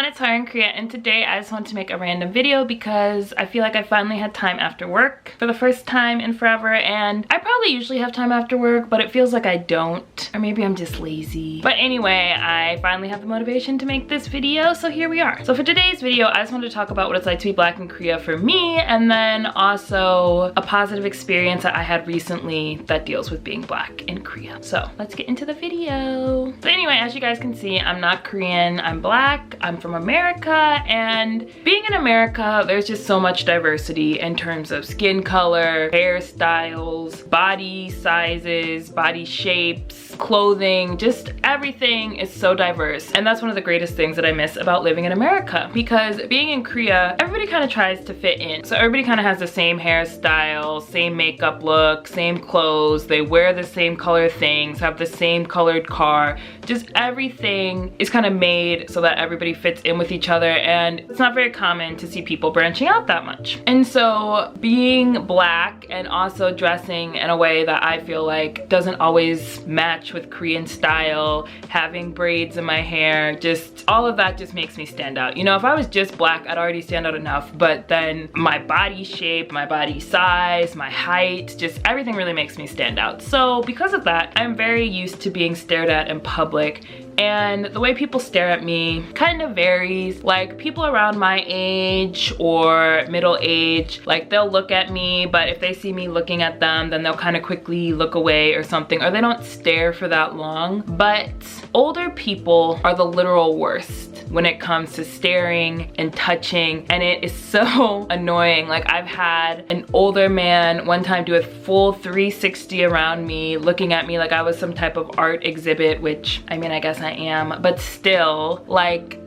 it's HaruInKorea, and today I just want to make a random video because I feel like I finally had time after work for the first time in forever, and I probably usually have time after work, but it feels like I don't, or maybe I'm just lazy. But anyway, I finally have the motivation to make this video, so here we are. So for today's video, I just wanted to talk about what it's like to be Black in Korea for me, and then also a positive experience that I had recently that deals with being Black in Korea. So let's get into the video. So anyway, as you guys can see, I'm not Korean, I'm Black, I'm from America, and being in America, there's just so much diversity in terms of skin color, hairstyles, body sizes, body shapes, clothing, just everything is so diverse. And that's one of the greatest things that I miss about living in America, because being in Korea, everybody kind of tries to fit in. So everybody kind of has the same hairstyle, same makeup look, same clothes, they wear the same color things, have the same colored car, just everything is kind of made so that everybody fits in with each other, and it's not very common to see people branching out that much. And so being Black and also dressing in a way that I feel like doesn't always match with Korean style, having braids in my hair, just all of that just makes me stand out. You know, if I was just Black, I'd already stand out enough, but then my body shape, my body size, my height, just everything really makes me stand out. So because of that, I'm very used to being stared at in public, and the way people stare at me kind of varies. Like people around my age or middle age, like they'll look at me, but if they see me looking at them, then they'll kind of quickly look away or something, or they don't stare for that long. But older people are the literal worst when it comes to staring and touching, and it is so annoying. Like I've had an older man one time do a full 360 around me, looking at me like I was some type of art exhibit, which I mean, I guess I am, but still, like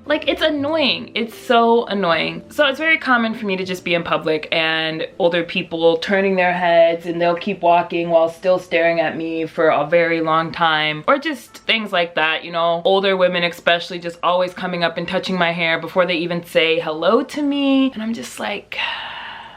like it's annoying. It's so annoying. So it's very common for me to just be in public and older people turning their heads and they'll keep walking while still staring at me for a very long time, or just things like that, you know. Older women especially just always coming up and touching my hair before they even say hello to me, and I'm just like,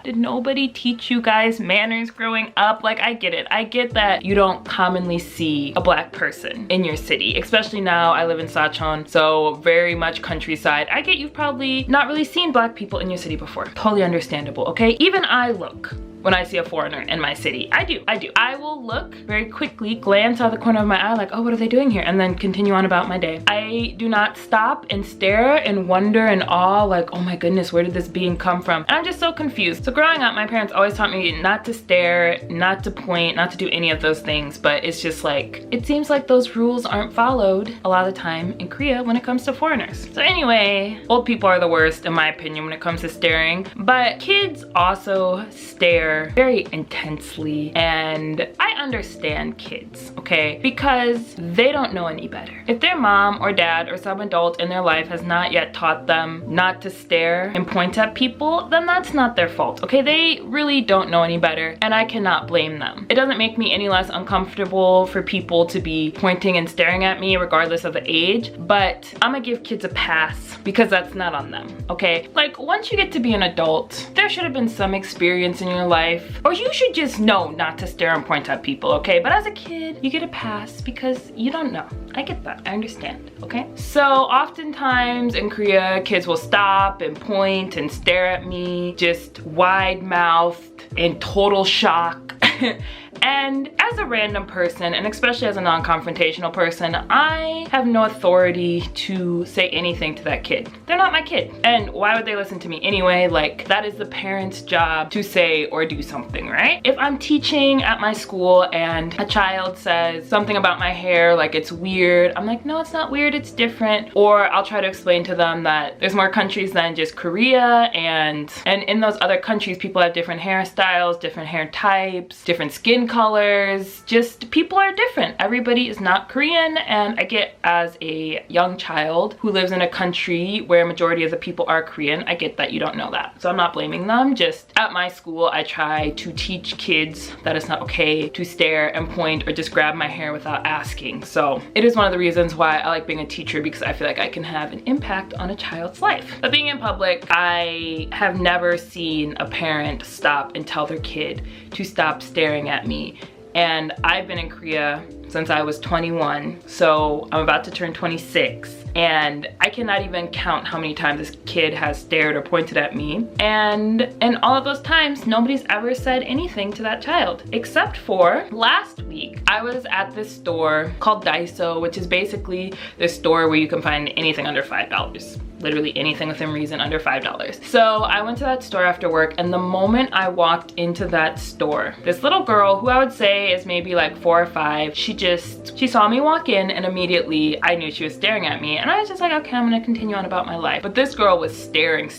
did nobody teach you guys manners growing up? Like, I get it. I get that you don't commonly see a Black person in your city, especially now. I live in Sachon, so very much countryside. I get you've probably not really seen Black people in your city before. Totally understandable, okay? Even I look when I see a foreigner in my city. I do. I will look very quickly, glance out the corner of my eye like, oh, what are they doing here? And then continue on about my day. I do not stop and stare and wonder and awe like, oh my goodness, where did this being come from? And I'm just so confused. So growing up, my parents always taught me not to stare, not to point, not to do any of those things, but it's just like, it seems like those rules aren't followed a lot of the time in Korea when it comes to foreigners. So anyway, old people are the worst in my opinion when it comes to staring, but kids also stare very intensely, and I understand kids, okay? Because they don't know any better. If their mom or dad or some adult in their life has not yet taught them not to stare and point at people, then that's not their fault, okay? They really don't know any better, and I cannot blame them. It doesn't make me any less uncomfortable for people to be pointing and staring at me regardless of the age, but I'm gonna give kids a pass because that's not on them, okay? Like, once you get to be an adult, there should have been some experience in your life, or you should just know not to stare and point at people, okay? But as a kid, you get a pass because you don't know. I get that, I understand, okay? So oftentimes in Korea, kids will stop and point and stare at me, just wide-mouthed in total shock. And as a random person, and especially as a non-confrontational person, I have no authority to say anything to that kid. They're not my kid. And why would they listen to me anyway? Like, that is the parent's job to say or do something, right? If I'm teaching at my school and a child says something about my hair, like it's weird, I'm like, no, it's not weird, it's different. Or I'll try to explain to them that there's more countries than just Korea, and in those other countries, people have different hairstyles, different hair types, different skin colors, just people are different. Everybody is not Korean, and I get as a young child who lives in a country where a majority of the people are Korean, I get that you don't know that. So I'm not blaming them. Just at my school, I try to teach kids that it's not okay to stare and point or just grab my hair without asking. So it is one of the reasons why I like being a teacher, because I feel like I can have an impact on a child's life. But being in public, I have never seen a parent stop and tell their kid to stop staring at me. And I've been in Korea since I was 21, so I'm about to turn 26. and I cannot even count how many times this kid has stared or pointed at me. And in all of those times, nobody's ever said anything to that child, except for last week. I was at this store called Daiso, which is basically this store where you can find anything under $5. Literally anything within reason under $5. So I went to that store after work, and the moment I walked into that store, this little girl, who I would say is maybe like 4 or 5, she saw me walk in, and immediately I knew she was staring at me, and I was just like, okay, I'm gonna continue on about my life. But this girl was staring,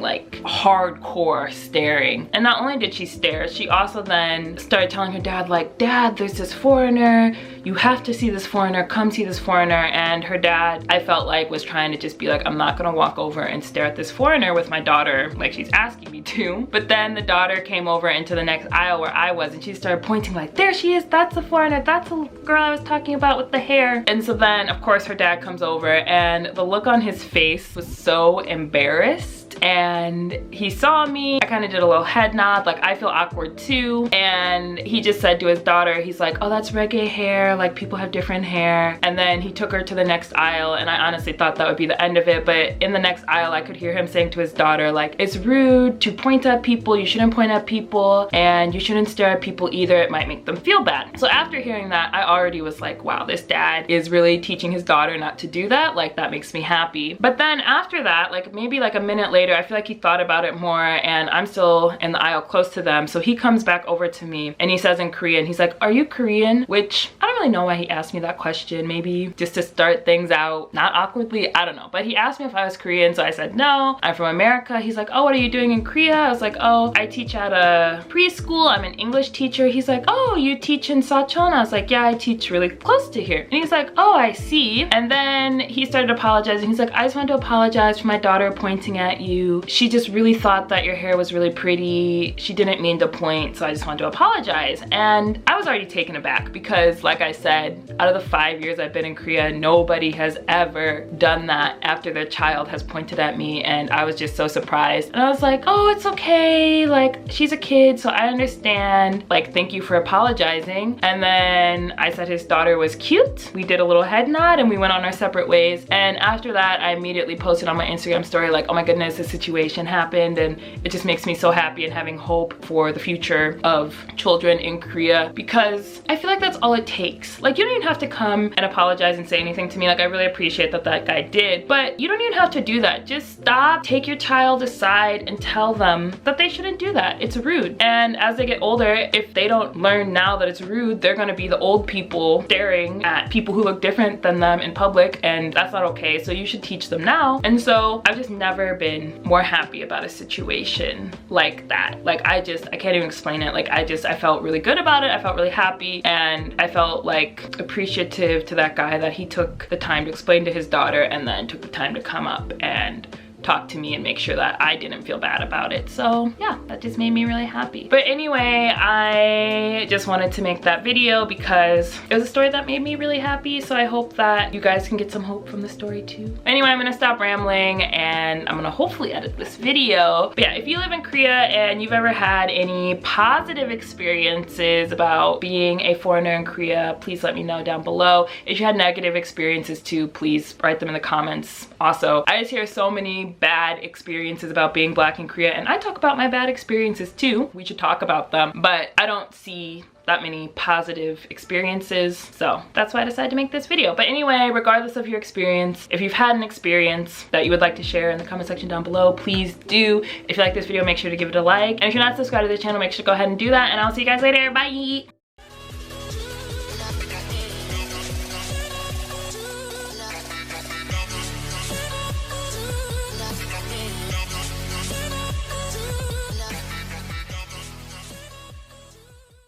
like hardcore staring. And not only did she stare, she also then started telling her dad, like, Dad, there's this foreigner, you have to see this foreigner, come see this foreigner. And her dad, I felt like, was trying to just be like, I'm not gonna walk over and stare at this foreigner with my daughter like she's asking me to. But then the daughter came over into the next aisle where I was, and she started pointing like, there she is, that's the foreigner, that's the girl I was talking about with the hair. And so then of course her dad comes over, and the look on his face was so embarrassed. And he saw me, I kind of did a little head nod, like I feel awkward too. And he just said to his daughter, he's like, oh, that's reggae hair, like people have different hair. And then he took her to the next aisle, and I honestly thought that would be the end of it. But in the next aisle, I could hear him saying to his daughter, like, it's rude to point at people, you shouldn't point at people, and you shouldn't stare at people either, it might make them feel bad. So after hearing that, I already was like, wow, this dad is really teaching his daughter not to do that. Like, that makes me happy. But then after that, like maybe like a minute later, I feel like he thought about it more, and I'm still in the aisle close to them. So he comes back over to me, and he says in Korean, he's like, are you Korean? Which I don't really know why he asked me that question, maybe just to start things out, not awkwardly, I don't know. But he asked me if I was Korean, so I said no, I'm from America. He's like, oh, what are you doing in Korea? I was like, oh, I teach at a preschool, I'm an English teacher. He's like, oh, you teach in Sachon? I was like, yeah, I teach really close to here. And he's like, oh, I see. And then he started apologizing. He's like, I just want to apologize for my daughter pointing at you. She just really thought that your hair was really pretty. She didn't mean to point, so I just wanted to apologize. And I was already taken aback because, like I said, out of the 5 years I've been in Korea, nobody has ever done that after their child has pointed at me, and I was just so surprised. And I was like, oh, it's okay, like she's a kid, so I understand, like thank you for apologizing. And then I said his daughter was cute. We did a little head nod, and we went on our separate ways. And after that, I immediately posted on my Instagram story like, oh my goodness, this situation happened, and it just makes me so happy and having hope for the future of children in Korea, because I feel like that's all it takes. Like, you don't even have to come and apologize and say anything to me. Like, I really appreciate that that guy did, but you don't even have to do that. Just stop, take your child aside and tell them that they shouldn't do that. It's rude. And as they get older, if they don't learn now that it's rude, they're gonna be the old people staring at people who look different than them in public, and that's not okay. So you should teach them now. And so I've just never been more happy about a situation like that. Like, I can't even explain it. Like, I felt really good about it. I felt really happy, and I felt like appreciative to that guy that he took the time to explain to his daughter, and then took the time to come up and talk to me and make sure that I didn't feel bad about it. So yeah, that just made me really happy. But anyway, I just wanted to make that video because it was a story that made me really happy. So I hope that you guys can get some hope from the story too. Anyway, I'm gonna stop rambling, and I'm gonna hopefully edit this video. But yeah, if you live in Korea and you've ever had any positive experiences about being a foreigner in Korea, please let me know down below. If you had negative experiences too, please write them in the comments. Also, I just hear so many bad experiences about being Black in Korea, and I talk about my bad experiences too. We should talk about them, but I don't see that many positive experiences, so that's why I decided to make this video. But anyway, regardless of your experience, if you've had an experience that you would like to share in the comment section down below, please do. If you like this video, make sure to give it a like, and if you're not subscribed to the channel, make sure to go ahead and do that, and I'll see you guys later. Bye.